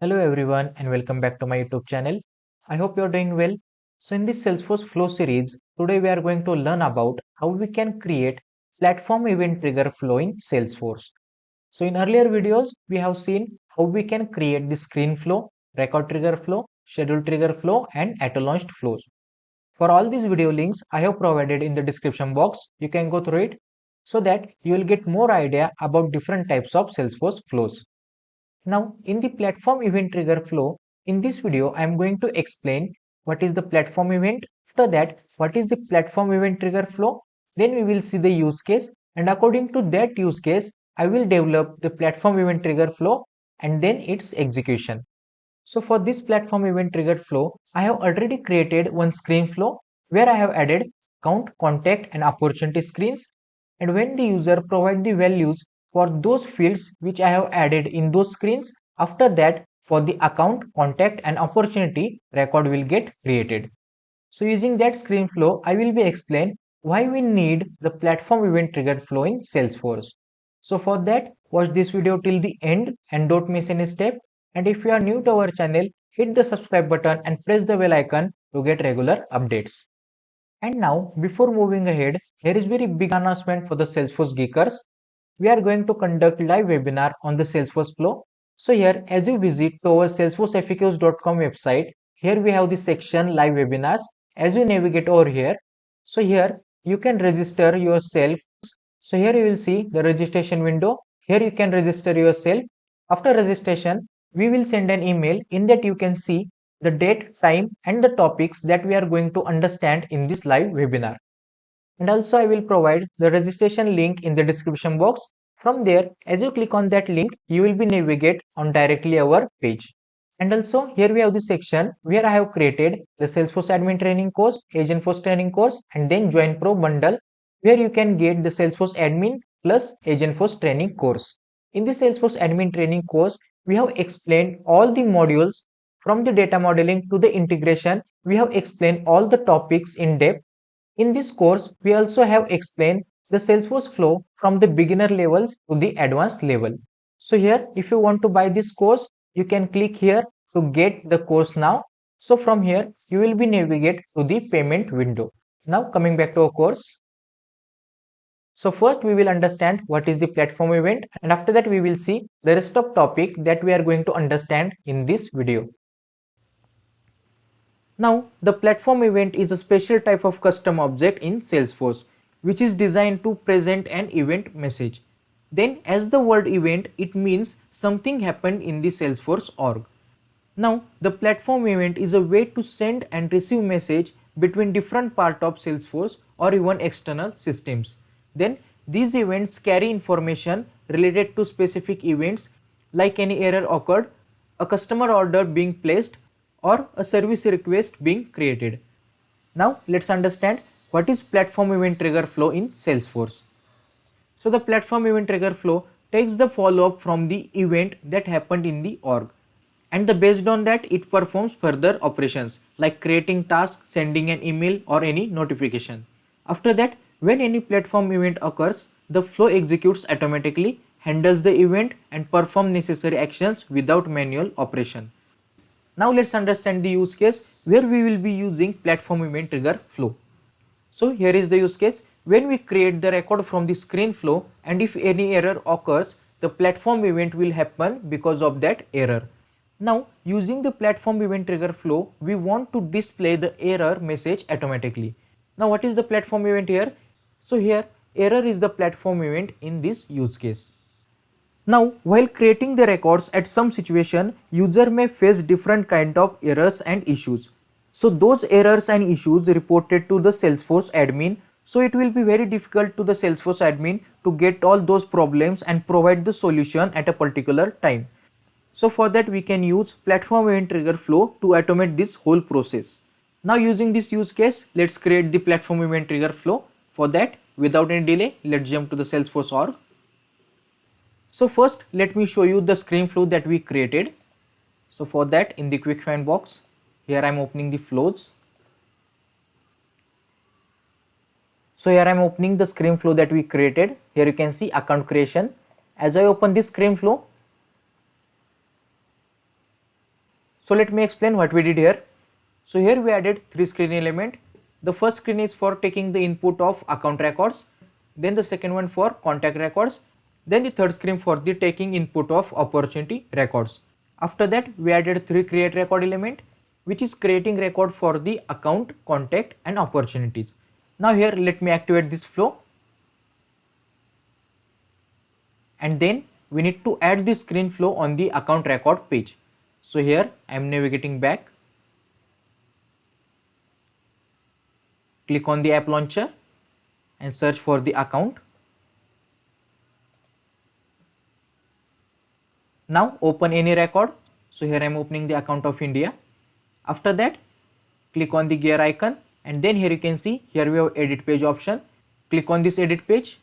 Hello everyone and welcome back to my YouTube channel. I hope you're doing well. So in this Salesforce flow series, today we are going to learn about how we can create platform event trigger flow in Salesforce. So in earlier videos, we have seen how we can create the screen flow, record trigger flow, schedule trigger flow and auto launched flows. For all these video links, I have provided in the description box. You can go through it so that you will get more idea about different types of Salesforce flows. Now, in the platform event trigger flow, in this video, I am going to explain what is the platform event. After that, what is the platform event trigger flow? Then we will see the use case, and according to that use case, I will develop the platform event trigger flow and then its execution. So for this platform event triggered flow, I have already created one screen flow where I have added count, contact and opportunity screens. And when the user provide the values for those fields which I have added in those screens, after that for the account, contact and opportunity record will get created. So using that screen flow, I will be explain why we need the platform event triggered flow in Salesforce. So for that, watch this video till the end and don't miss any step. And if you are new to our channel, hit the subscribe button and press the bell icon to get regular updates. And now, before moving ahead, here is very big announcement for the Salesforce geekers. We are going to conduct live webinar on the Salesforce flow. So here, as you visit to our SalesforceFAQs.com website, here we have the section live webinars. As you navigate over here, so here you can register yourself. So here you will see the registration window. Here you can register yourself. After registration, we will send an email in that you can see the date, time and the topics that we are going to understand in this live webinar. And also I will provide the registration link in the description box. From there, as you click on that link, you will be navigate on directly our page. And also here we have the section where I have created the Salesforce admin training course, Agentforce training course and then Join Pro bundle where you can get the Salesforce admin plus Agentforce training course. In the Salesforce admin training course, we have explained all the modules from the data modeling to the integration. We have explained all the topics in depth. In this course, we also have explained the Salesforce flow from the beginner levels to the advanced level. So here, if you want to buy this course, you can click here to get the course now. So from here, you will be navigate to the payment window. Now coming back to our course. So first we will understand what is the platform event and after that we will see the rest of topic that we are going to understand in this video. Now, the platform event is a special type of custom object in Salesforce, which is designed to present an event message. Then, as the word event, it means something happened in the Salesforce org. Now, the platform event is a way to send and receive message between different parts of Salesforce or even external systems. Then, these events carry information related to specific events like any error occurred, a customer order being placed, or a service request being created. Now, let's understand what is platform event trigger flow in Salesforce. So, the platform event trigger flow takes the follow-up from the event that happened in the org and based on that it performs further operations like creating tasks, sending an email or any notification. After that, when any platform event occurs, the flow executes automatically, handles the event and perform necessary actions without manual operation. Now let's understand the use case where we will be using platform event trigger flow. So here is the use case when we create the record from the screen flow and if any error occurs, the platform event will happen because of that error. Now using the platform event trigger flow, we want to display the error message automatically. Now what is the platform event here? So here error is the platform event in this use case. Now, while creating the records at some situation, user may face different kind of errors and issues. So those errors and issues reported to the Salesforce admin. So it will be very difficult to the Salesforce admin to get all those problems and provide the solution at a particular time. So for that we can use platform event trigger flow to automate this whole process. Now using this use case, let's create the platform event trigger flow. For that, without any delay, let's jump to the Salesforce org. So first let me show you the screen flow that we created. So for that, in the quick find box, here I am opening the flows. So here I am opening the screen flow that we created. Here you can see account creation. As I open this screen flow, So let me explain what we did here. So here we added three screen element. The first screen is for taking the input of account records, then the second one for contact records, then the third screen for the taking input of opportunity records. After that we added three create record element, which is creating record for the account, contact and opportunities. Now here let me activate this flow, and then we need to add the screen flow on the account record page. So here I am navigating back, click on the app launcher and search for the account. Now open any record. So here I am opening the account of India. After that click on the gear icon, and then here you can see here we have edit page option. Click on this edit page.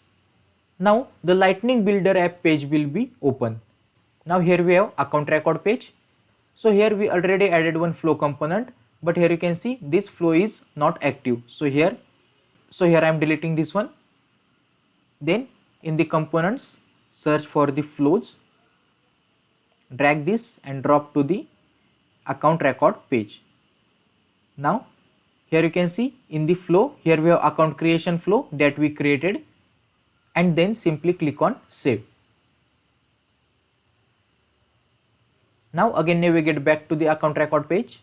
Now the Lightning Builder app page will be open. Now here we have account record page. So here we already added one flow component, but here you can see this flow is not active. So here I am deleting this one. Then in the components search for the flows, drag this and drop to the account record page. Now here you can see in the flow, here we have account creation flow that we created, and then simply click on save. Now again navigate back to the account record page,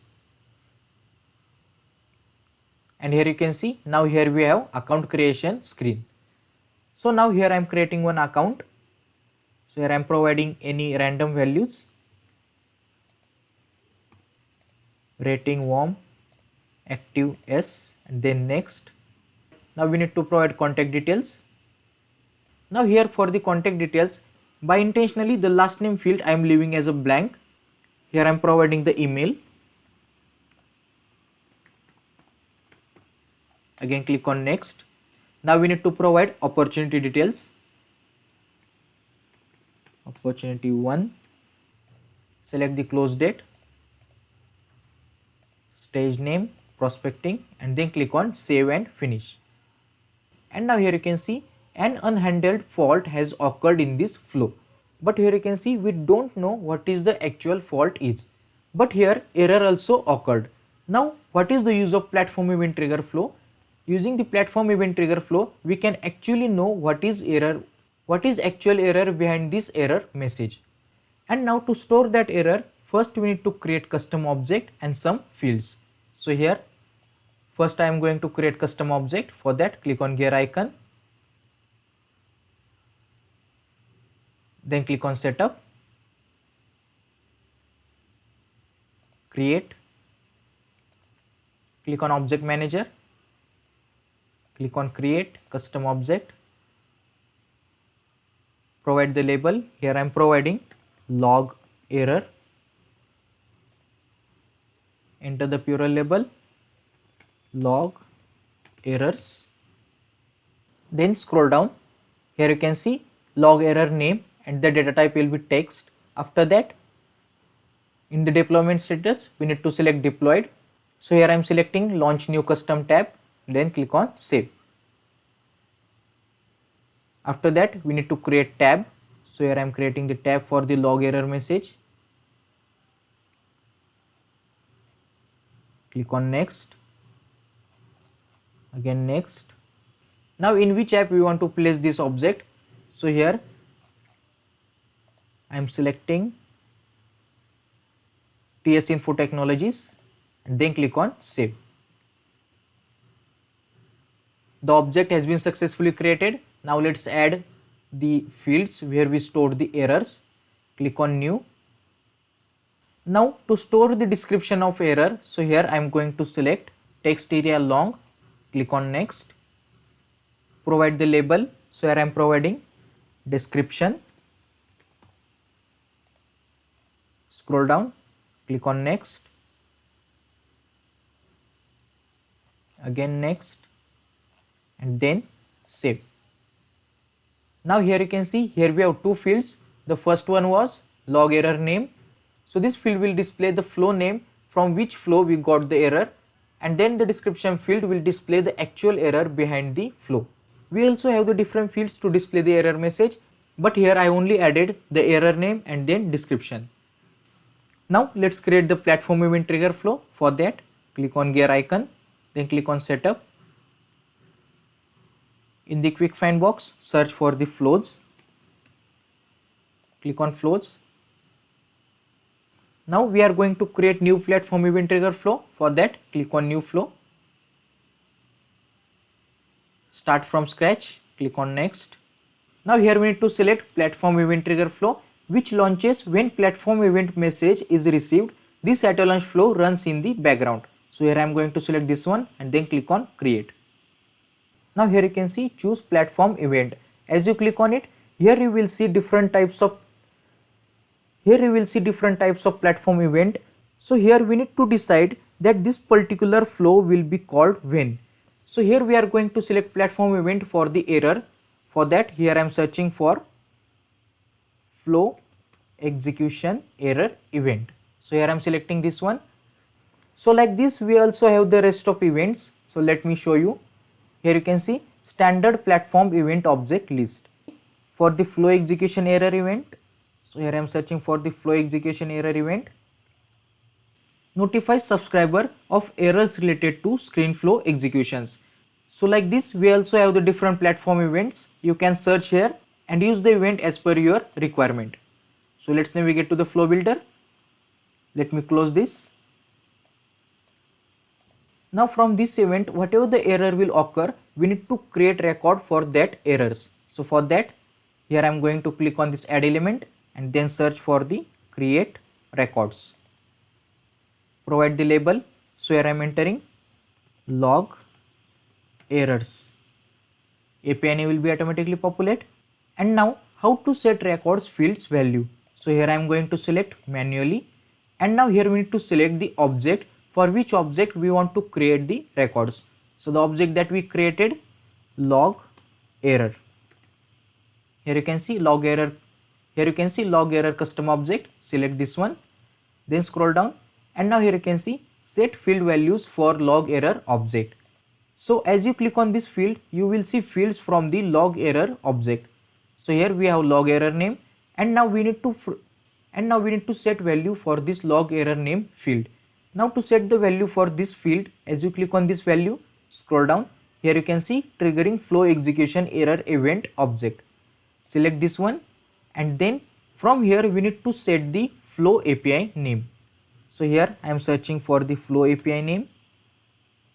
and here you can see now here we have account creation screen. So now here I am creating one account. So here I am providing any random values, rating warm, active S, and then next. Now we need to provide contact details. Now here for the contact details, by intentionally the last name field I am leaving as a blank. Here I am providing the email. Again click on next. Now we need to provide opportunity details. Opportunity 1, select the close date, stage name, prospecting, and then click on save and finish. And now here you can see an unhandled fault has occurred in this flow. But here you can see we don't know what is the actual fault is. But here error also occurred. Now what is the use of platform event trigger flow? Using the platform event trigger flow, we can actually know what is actual error behind this error message. And now to store that error, first we need to create custom object and some fields. So here first I am going to create custom object. For that click on gear icon, then click on setup, create, click on object manager, click on create custom object, provide the label. Here I am providing log error, enter the plural label log errors, then scroll down. Here you can see log error name and the data type will be text. After that in the deployment status we need to select deployed. So here I am selecting launch new custom tab, then click on save. After that we need to create tab. So here I am creating the tab for the log error message. Click on next, again next. Now in which app we want to place this object? So here I am selecting TS Info Technologies and then click on save. The object has been successfully created. Now let's add the fields where we stored the errors. Click on new. Now to store the description of error, so here I am going to select text area long, click on next, provide the label. So here I am providing description, scroll down, click on next, again next, and then save. Now here you can see here we have two fields. The first one was log error name. So this field will display the flow name from which flow we got the error, and then the description field will display the actual error behind the flow. We also have the different fields to display the error message, but here I only added the error name and then description. Now let's create the platform event trigger flow. For that, click on gear icon, then click on setup. In the quick find box, search for the flows. Click on flows. Now we are going to create new platform event trigger flow. For that, click on new flow. Start from scratch, click on next. Now here we need to select platform event trigger flow, which launches when platform event message is received. This auto launch flow runs in the background. So here I am going to select this one and then click on create. Now here you can see choose platform event. As you click on it, here you will see different types of platform event. So here we need to decide that this particular flow will be called when. So here we are going to select platform event for the error. For that, here I am searching for flow execution error event. So here I am selecting this one. So like this we also have the rest of events. So let me show you. Here you can see standard platform event object list. For the flow execution error event, so here I am searching for the flow execution error event. Notify subscriber of errors related to screen flow executions. So like this we also have the different platform events. You can search here and use the event as per your requirement. So let's navigate to the flow builder. Let me close this. Now from this event, whatever the error will occur, we need to create record for that errors. So for that, here I am going to click on this add element and then search for the create records. Provide the label. So here I am entering log errors. API name will be automatically populate. And now how to set records fields value. So here I am going to select manually, and now here we need to select the object for which object we want to create the records. So the object that we created, log error. Here you can see log error. Here you can see log error custom object. Select this one, then scroll down, and now here you can see set field values for log error object. So as you click on this field, you will see fields from the log error object. So here we have log error name, and now we need to set value for this log error name field. Now to set the value for this field, as you click on this value, scroll down, here you can see triggering flow execution error event object. Select this one, and then from here we need to set the flow API name. So here I am searching for the flow API name.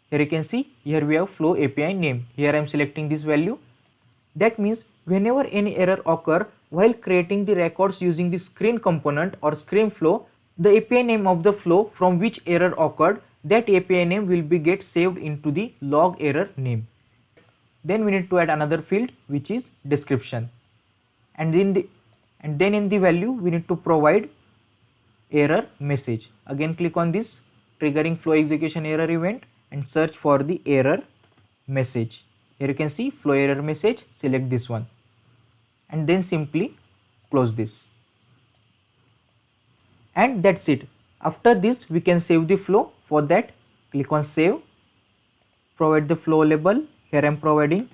Here you can see, here we have flow API name. Here I am selecting this value. That means whenever any error occur while creating the records using the screen component or screen flow, the API name of the flow from which error occurred, that API name will be get saved into the log error name. Then we need to add another field which is description, and then in the value we need to provide error message. Again click on this triggering flow execution error event and search for the error message. Here you can see flow error message. Select this one and then simply close this, and that's it. After this we can save the flow. For that, click on save, provide the flow label. Here I am providing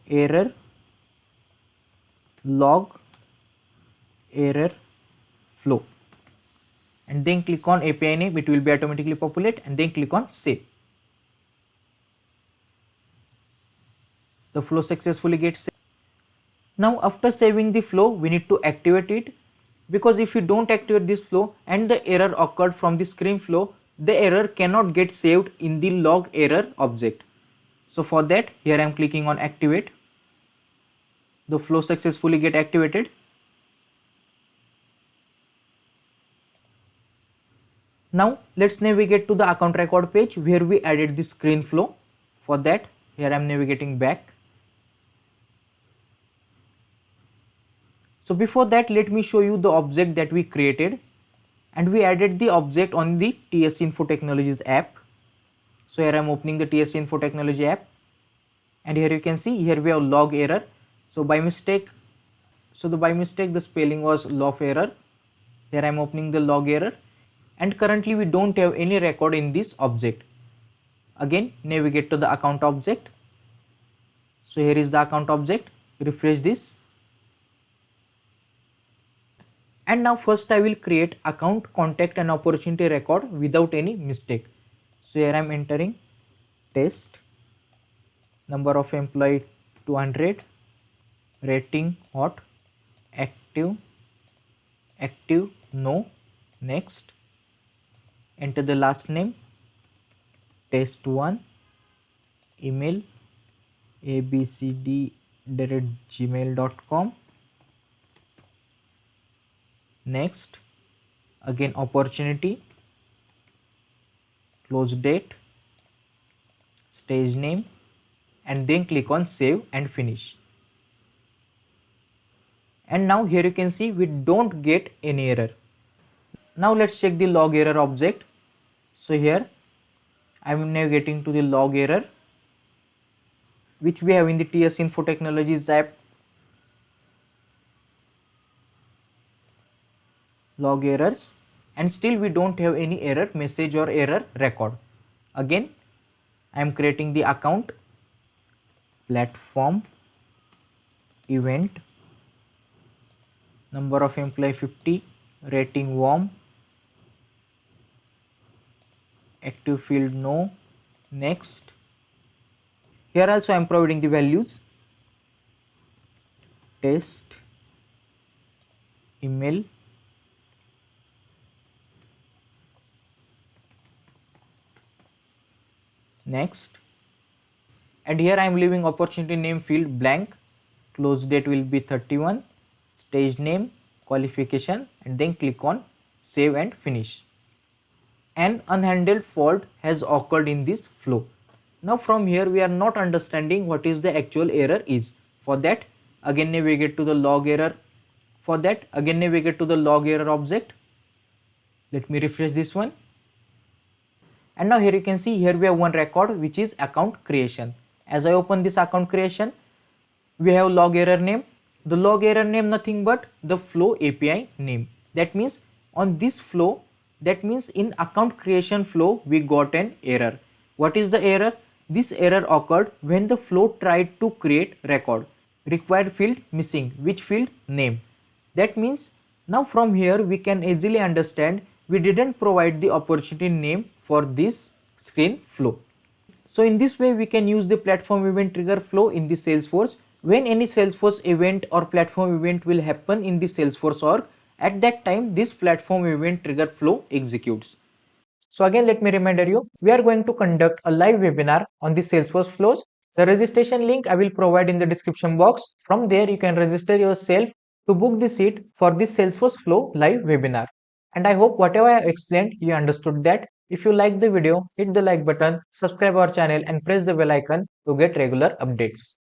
error log error flow, and then click on API name. It will be automatically populate, and then click on save. The flow successfully gets saved. Now after saving the flow, we need to activate it, because if you don't activate this flow and the error occurred from the screen flow, the error cannot get saved in the log error object. So for that, here I am clicking on activate. The flow successfully get activated. Now let's navigate to the account record page where we added the screen flow. For that, here I am navigating back. So before that, let me show you the object that we created, and we added the object on the TS Info Technologies app. So here I am opening the TS Info Technology app, and here you can see here we have log error. So by mistake the spelling was log error. Here I am opening the log error, and currently we don't have any record in this object. Again navigate to the account object. So here is the account object. Refresh this. And now first I will create account, contact and opportunity record without any mistake. So here I am entering test, number of employee 200, rating hot, active, active no, next, enter the last name, test1, email abcd@gmail.com, next, again opportunity, close date, stage name, and then click on save and finish. And now here you can see we don't get any error. Now let's check the log error object. So here I am navigating to the log error which we have in the TS Info Technologies app. Log errors, and still we don't have any error message or error record. Again I am creating the account, platform, event, number of employee 50, rating warm, active field no, next. Here also I am providing the values, test, email, next, and here I am leaving opportunity name field blank, close date will be 31, stage name, qualification, and then click on save and finish. An unhandled fault has occurred in this flow. Now from here we are not understanding what is the actual error is. For that again navigate to the log error. For that again navigate to the log error object. Let me refresh this one. And now here you can see, here we have one record which is account creation. As I open this account creation, we have log error name. The log error name nothing but the flow API name. That means on this flow, that means in account creation flow we got an error. What is the error? This error occurred when the flow tried to create record. Required field missing. Which field? Name. That means now from here we can easily understand we didn't provide the opportunity name for this screen flow. So in this way we can use the platform event trigger flow in the Salesforce. When any Salesforce event or platform event will happen in the Salesforce org, at that time this platform event trigger flow executes. So again let me remind you, we are going to conduct a live webinar on the Salesforce flows. The registration link I will provide in the description box. From there you can register yourself to book the seat for this Salesforce flow live webinar. And I hope whatever I have explained you understood that. If you like the video, hit the like button, subscribe our channel and press the bell icon to get regular updates.